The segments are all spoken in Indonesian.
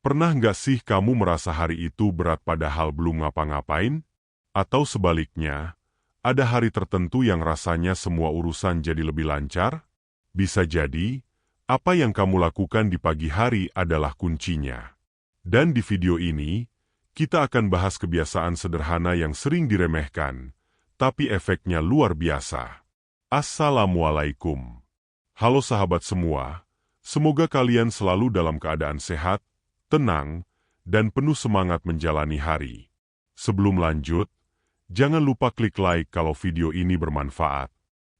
Pernah nggak sih kamu merasa hari itu berat padahal belum ngapa-ngapain? Atau sebaliknya, ada hari tertentu yang rasanya semua urusan jadi lebih lancar? Bisa jadi, apa yang kamu lakukan di pagi hari adalah kuncinya. Dan di video ini, kita akan bahas kebiasaan sederhana yang sering diremehkan, tapi efeknya luar biasa. Assalamualaikum. Halo sahabat semua, semoga kalian selalu dalam keadaan sehat, tenang, dan penuh semangat menjalani hari. Sebelum lanjut, jangan lupa klik like kalau video ini bermanfaat.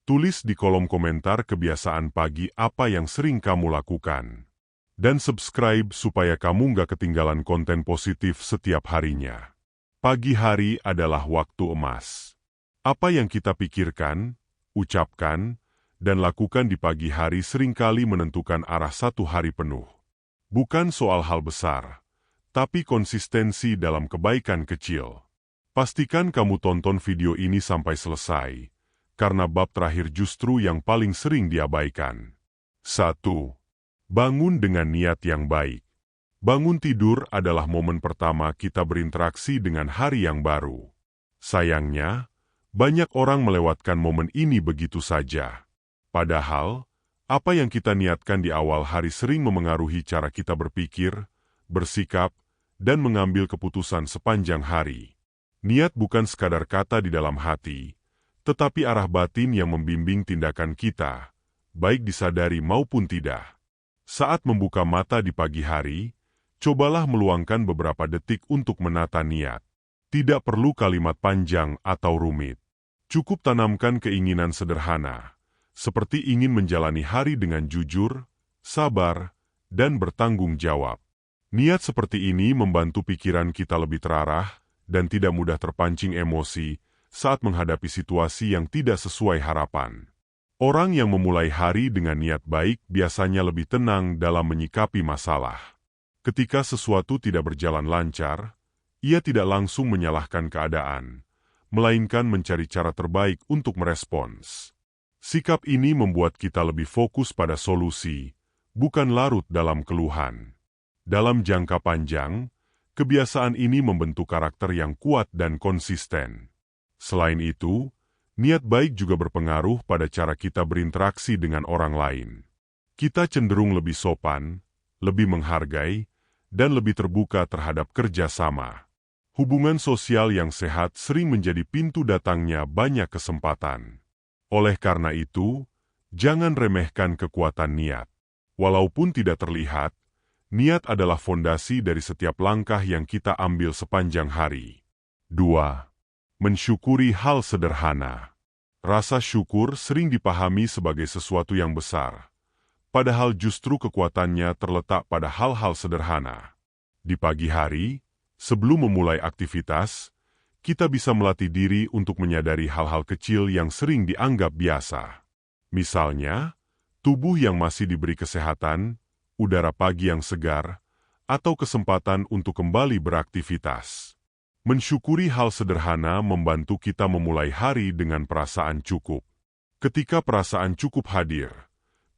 Tulis di kolom komentar kebiasaan pagi apa yang sering kamu lakukan. Dan subscribe supaya kamu nggak ketinggalan konten positif setiap harinya. Pagi hari adalah waktu emas. Apa yang kita pikirkan, ucapkan, dan lakukan di pagi hari seringkali menentukan arah satu hari penuh. Bukan soal hal besar, tapi konsistensi dalam kebaikan kecil. Pastikan kamu tonton video ini sampai selesai, karena bab terakhir justru yang paling sering diabaikan. 1. Bangun dengan niat yang baik. Bangun tidur adalah momen pertama kita berinteraksi dengan hari yang baru. Sayangnya, banyak orang melewatkan momen ini begitu saja. Padahal, apa yang kita niatkan di awal hari sering memengaruhi cara kita berpikir, bersikap, dan mengambil keputusan sepanjang hari. Niat bukan sekadar kata di dalam hati, tetapi arah batin yang membimbing tindakan kita, baik disadari maupun tidak. Saat membuka mata di pagi hari, cobalah meluangkan beberapa detik untuk menata niat. Tidak perlu kalimat panjang atau rumit. Cukup tanamkan keinginan sederhana, seperti ingin menjalani hari dengan jujur, sabar, dan bertanggung jawab. Niat seperti ini membantu pikiran kita lebih terarah dan tidak mudah terpancing emosi saat menghadapi situasi yang tidak sesuai harapan. Orang yang memulai hari dengan niat baik biasanya lebih tenang dalam menyikapi masalah. Ketika sesuatu tidak berjalan lancar, ia tidak langsung menyalahkan keadaan, melainkan mencari cara terbaik untuk merespons. Sikap ini membuat kita lebih fokus pada solusi, bukan larut dalam keluhan. Dalam jangka panjang, kebiasaan ini membentuk karakter yang kuat dan konsisten. Selain itu, niat baik juga berpengaruh pada cara kita berinteraksi dengan orang lain. Kita cenderung lebih sopan, lebih menghargai, dan lebih terbuka terhadap kerjasama. Hubungan sosial yang sehat sering menjadi pintu datangnya banyak kesempatan. Oleh karena itu, jangan remehkan kekuatan niat. Walaupun tidak terlihat, niat adalah fondasi dari setiap langkah yang kita ambil sepanjang hari. 2. Mensyukuri hal sederhana. Rasa syukur sering dipahami sebagai sesuatu yang besar, padahal justru kekuatannya terletak pada hal-hal sederhana. Di pagi hari, sebelum memulai aktivitas, kita bisa melatih diri untuk menyadari hal-hal kecil yang sering dianggap biasa. Misalnya, tubuh yang masih diberi kesehatan, udara pagi yang segar, atau kesempatan untuk kembali beraktivitas. Mensyukuri hal sederhana membantu kita memulai hari dengan perasaan cukup. Ketika perasaan cukup hadir,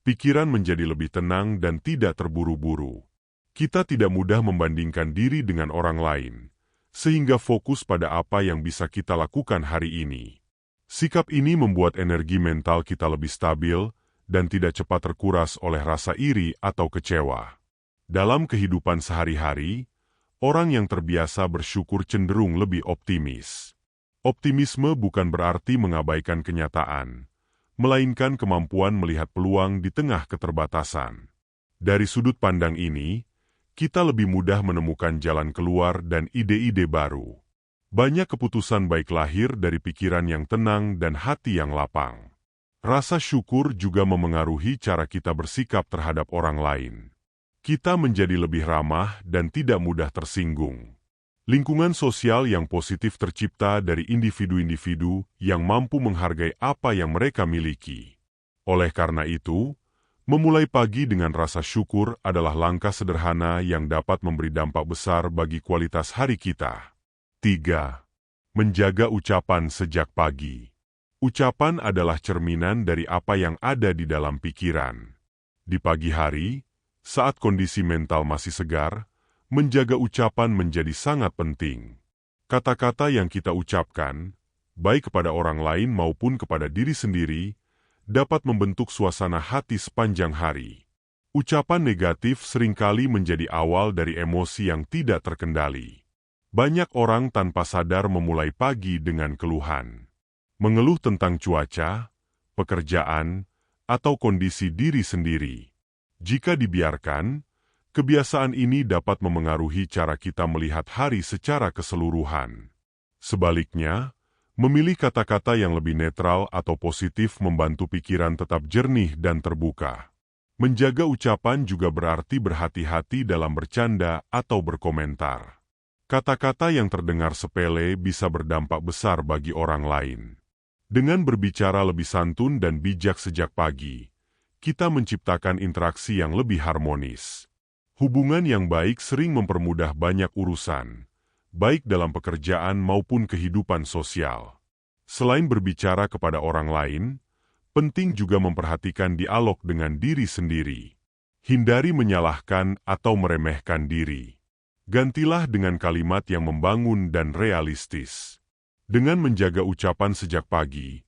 pikiran menjadi lebih tenang dan tidak terburu-buru. Kita tidak mudah membandingkan diri dengan orang lain, sehingga fokus pada apa yang bisa kita lakukan hari ini. Sikap ini membuat energi mental kita lebih stabil dan tidak cepat terkuras oleh rasa iri atau kecewa. Dalam kehidupan sehari-hari, orang yang terbiasa bersyukur cenderung lebih optimis. Optimisme bukan berarti mengabaikan kenyataan, melainkan kemampuan melihat peluang di tengah keterbatasan. Dari sudut pandang ini, kita lebih mudah menemukan jalan keluar dan ide-ide baru. Banyak keputusan baik lahir dari pikiran yang tenang dan hati yang lapang. Rasa syukur juga memengaruhi cara kita bersikap terhadap orang lain. Kita menjadi lebih ramah dan tidak mudah tersinggung. Lingkungan sosial yang positif tercipta dari individu-individu yang mampu menghargai apa yang mereka miliki. Oleh karena itu, memulai pagi dengan rasa syukur adalah langkah sederhana yang dapat memberi dampak besar bagi kualitas hari kita. 3. Menjaga ucapan sejak pagi. Ucapan adalah cerminan dari apa yang ada di dalam pikiran. Di pagi hari, saat kondisi mental masih segar, menjaga ucapan menjadi sangat penting. Kata-kata yang kita ucapkan, baik kepada orang lain maupun kepada diri sendiri, dapat membentuk suasana hati sepanjang hari. Ucapan negatif seringkali menjadi awal dari emosi yang tidak terkendali. Banyak orang tanpa sadar memulai pagi dengan keluhan. Mengeluh tentang cuaca, pekerjaan, atau kondisi diri sendiri. Jika dibiarkan, kebiasaan ini dapat memengaruhi cara kita melihat hari secara keseluruhan. Sebaliknya, memilih kata-kata yang lebih netral atau positif membantu pikiran tetap jernih dan terbuka. Menjaga ucapan juga berarti berhati-hati dalam bercanda atau berkomentar. Kata-kata yang terdengar sepele bisa berdampak besar bagi orang lain. Dengan berbicara lebih santun dan bijak sejak pagi, kita menciptakan interaksi yang lebih harmonis. Hubungan yang baik sering mempermudah banyak urusan, baik dalam pekerjaan maupun kehidupan sosial. Selain berbicara kepada orang lain, penting juga memperhatikan dialog dengan diri sendiri. Hindari menyalahkan atau meremehkan diri. Gantilah dengan kalimat yang membangun dan realistis. Dengan menjaga ucapan sejak pagi,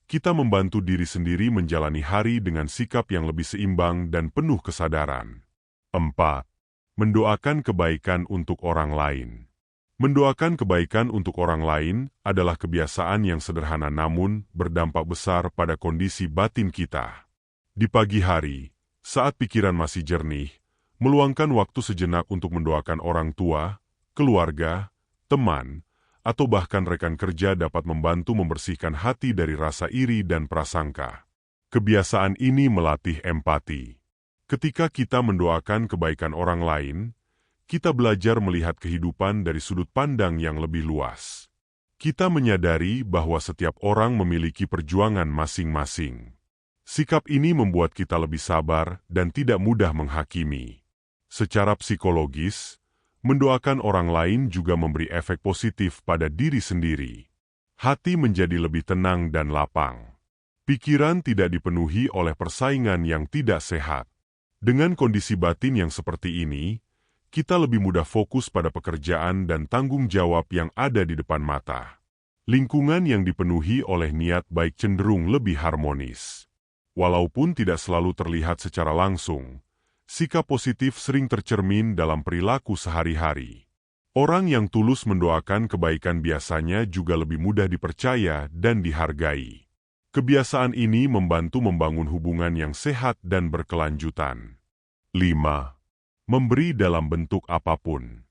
kita membantu diri sendiri menjalani hari dengan sikap yang lebih seimbang dan penuh kesadaran. 4. Mendoakan kebaikan untuk orang lain. Mendoakan kebaikan untuk orang lain adalah kebiasaan yang sederhana namun berdampak besar pada kondisi batin kita. Di pagi hari, saat pikiran masih jernih, meluangkan waktu sejenak untuk mendoakan orang tua, keluarga, teman, atau bahkan rekan kerja dapat membantu membersihkan hati dari rasa iri dan prasangka. Kebiasaan ini melatih empati. Ketika kita mendoakan kebaikan orang lain, kita belajar melihat kehidupan dari sudut pandang yang lebih luas. Kita menyadari bahwa setiap orang memiliki perjuangan masing-masing. Sikap ini membuat kita lebih sabar dan tidak mudah menghakimi. Secara psikologis, mendoakan orang lain juga memberi efek positif pada diri sendiri. Hati menjadi lebih tenang dan lapang. Pikiran tidak dipenuhi oleh persaingan yang tidak sehat. Dengan kondisi batin yang seperti ini, kita lebih mudah fokus pada pekerjaan dan tanggung jawab yang ada di depan mata. Lingkungan yang dipenuhi oleh niat baik cenderung lebih harmonis. Walaupun tidak selalu terlihat secara langsung, sikap positif sering tercermin dalam perilaku sehari-hari. Orang yang tulus mendoakan kebaikan biasanya juga lebih mudah dipercaya dan dihargai. Kebiasaan ini membantu membangun hubungan yang sehat dan berkelanjutan. 5. Memberi dalam bentuk apapun.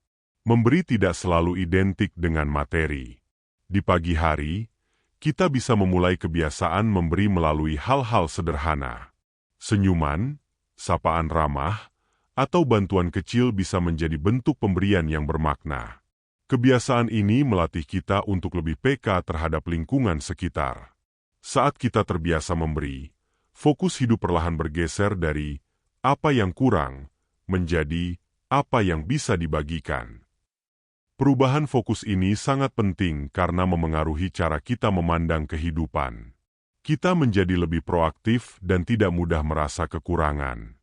Memberi tidak selalu identik dengan materi. Di pagi hari, kita bisa memulai kebiasaan memberi melalui hal-hal sederhana. Senyuman, sapaan ramah, atau bantuan kecil bisa menjadi bentuk pemberian yang bermakna. Kebiasaan ini melatih kita untuk lebih peka terhadap lingkungan sekitar. Saat kita terbiasa memberi, fokus hidup perlahan bergeser dari apa yang kurang menjadi apa yang bisa dibagikan. Perubahan fokus ini sangat penting karena memengaruhi cara kita memandang kehidupan. Kita menjadi lebih proaktif dan tidak mudah merasa kekurangan.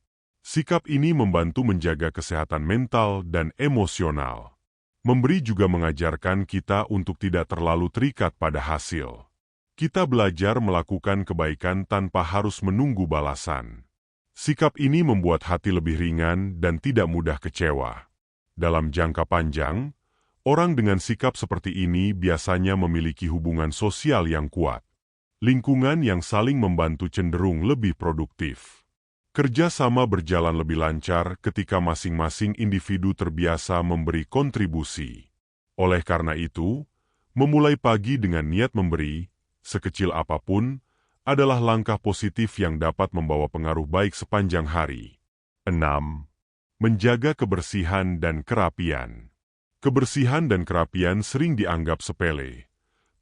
Sikap ini membantu menjaga kesehatan mental dan emosional. Memberi juga mengajarkan kita untuk tidak terlalu terikat pada hasil. Kita belajar melakukan kebaikan tanpa harus menunggu balasan. Sikap ini membuat hati lebih ringan dan tidak mudah kecewa. Dalam jangka panjang, orang dengan sikap seperti ini biasanya memiliki hubungan sosial yang kuat. Lingkungan yang saling membantu cenderung lebih produktif. Kerja sama berjalan lebih lancar ketika masing-masing individu terbiasa memberi kontribusi. Oleh karena itu, memulai pagi dengan niat memberi, sekecil apapun, adalah langkah positif yang dapat membawa pengaruh baik sepanjang hari. 6. Menjaga kebersihan dan kerapian. Kebersihan dan kerapian sering dianggap sepele,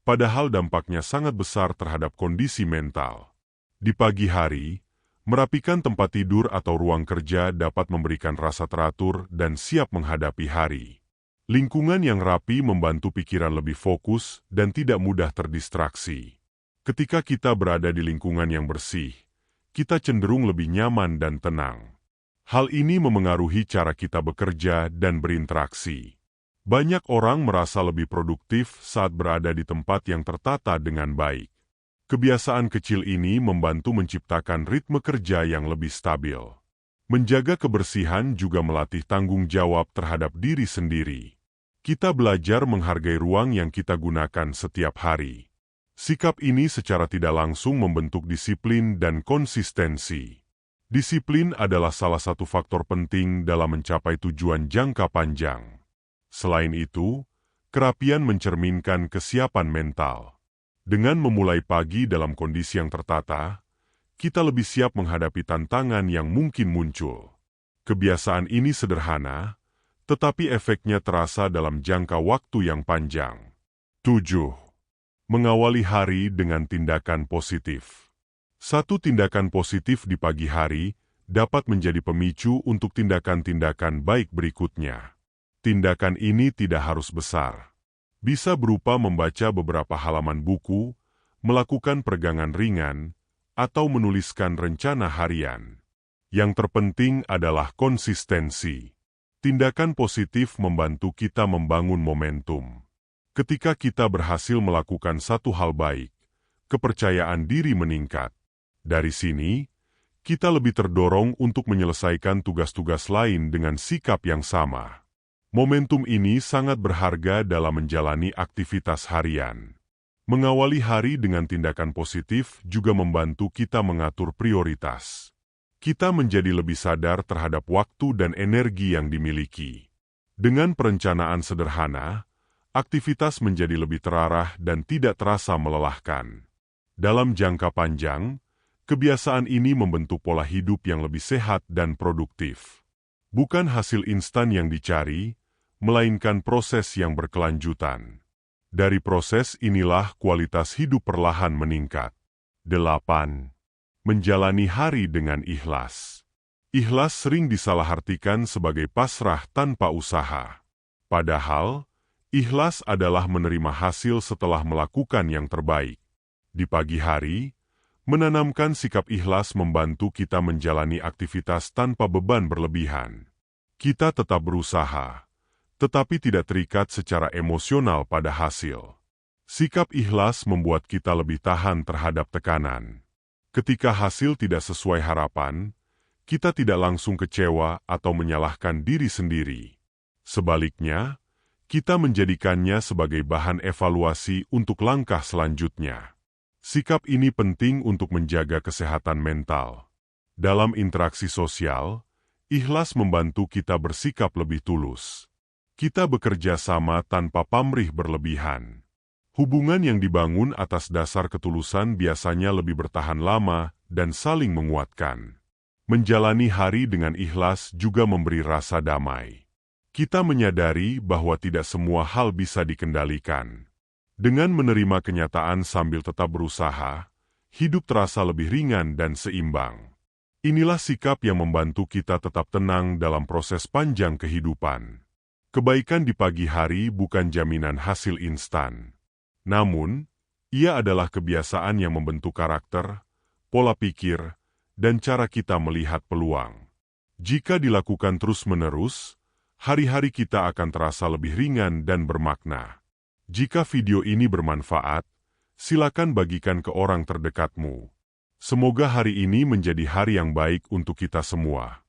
padahal dampaknya sangat besar terhadap kondisi mental. Di pagi hari, merapikan tempat tidur atau ruang kerja dapat memberikan rasa teratur dan siap menghadapi hari. Lingkungan yang rapi membantu pikiran lebih fokus dan tidak mudah terdistraksi. Ketika kita berada di lingkungan yang bersih, kita cenderung lebih nyaman dan tenang. Hal ini memengaruhi cara kita bekerja dan berinteraksi. Banyak orang merasa lebih produktif saat berada di tempat yang tertata dengan baik. Kebiasaan kecil ini membantu menciptakan ritme kerja yang lebih stabil. Menjaga kebersihan juga melatih tanggung jawab terhadap diri sendiri. Kita belajar menghargai ruang yang kita gunakan setiap hari. Sikap ini secara tidak langsung membentuk disiplin dan konsistensi. Disiplin adalah salah satu faktor penting dalam mencapai tujuan jangka panjang. Selain itu, kerapian mencerminkan kesiapan mental. Dengan memulai pagi dalam kondisi yang tertata, kita lebih siap menghadapi tantangan yang mungkin muncul. Kebiasaan ini sederhana, tetapi efeknya terasa dalam jangka waktu yang panjang. 7. Mengawali hari dengan tindakan positif. Satu tindakan positif di pagi hari dapat menjadi pemicu untuk tindakan-tindakan baik berikutnya. Tindakan ini tidak harus besar. Bisa berupa membaca beberapa halaman buku, melakukan peregangan ringan, atau menuliskan rencana harian. Yang terpenting adalah konsistensi. Tindakan positif membantu kita membangun momentum. Ketika kita berhasil melakukan satu hal baik, kepercayaan diri meningkat. Dari sini, kita lebih terdorong untuk menyelesaikan tugas-tugas lain dengan sikap yang sama. Momentum ini sangat berharga dalam menjalani aktivitas harian. Mengawali hari dengan tindakan positif juga membantu kita mengatur prioritas. Kita menjadi lebih sadar terhadap waktu dan energi yang dimiliki. Dengan perencanaan sederhana, aktivitas menjadi lebih terarah dan tidak terasa melelahkan. Dalam jangka panjang, kebiasaan ini membentuk pola hidup yang lebih sehat dan produktif. Bukan hasil instan yang dicari, melainkan proses yang berkelanjutan. Dari proses inilah kualitas hidup perlahan meningkat. 8. Menjalani hari dengan ikhlas. Ikhlas sering disalahartikan sebagai pasrah tanpa usaha. Padahal, ikhlas adalah menerima hasil setelah melakukan yang terbaik. Di pagi hari, menanamkan sikap ikhlas membantu kita menjalani aktivitas tanpa beban berlebihan. Kita tetap berusaha, tetapi tidak terikat secara emosional pada hasil. Sikap ikhlas membuat kita lebih tahan terhadap tekanan. Ketika hasil tidak sesuai harapan, kita tidak langsung kecewa atau menyalahkan diri sendiri. Sebaliknya, kita menjadikannya sebagai bahan evaluasi untuk langkah selanjutnya. Sikap ini penting untuk menjaga kesehatan mental. Dalam interaksi sosial, ikhlas membantu kita bersikap lebih tulus. Kita bekerja sama tanpa pamrih berlebihan. Hubungan yang dibangun atas dasar ketulusan biasanya lebih bertahan lama dan saling menguatkan. Menjalani hari dengan ikhlas juga memberi rasa damai. Kita menyadari bahwa tidak semua hal bisa dikendalikan. Dengan menerima kenyataan sambil tetap berusaha, hidup terasa lebih ringan dan seimbang. Inilah sikap yang membantu kita tetap tenang dalam proses panjang kehidupan. Kebaikan di pagi hari bukan jaminan hasil instan. Namun, ia adalah kebiasaan yang membentuk karakter, pola pikir, dan cara kita melihat peluang. Jika dilakukan terus-menerus, hari-hari kita akan terasa lebih ringan dan bermakna. Jika video ini bermanfaat, silakan bagikan ke orang terdekatmu. Semoga hari ini menjadi hari yang baik untuk kita semua.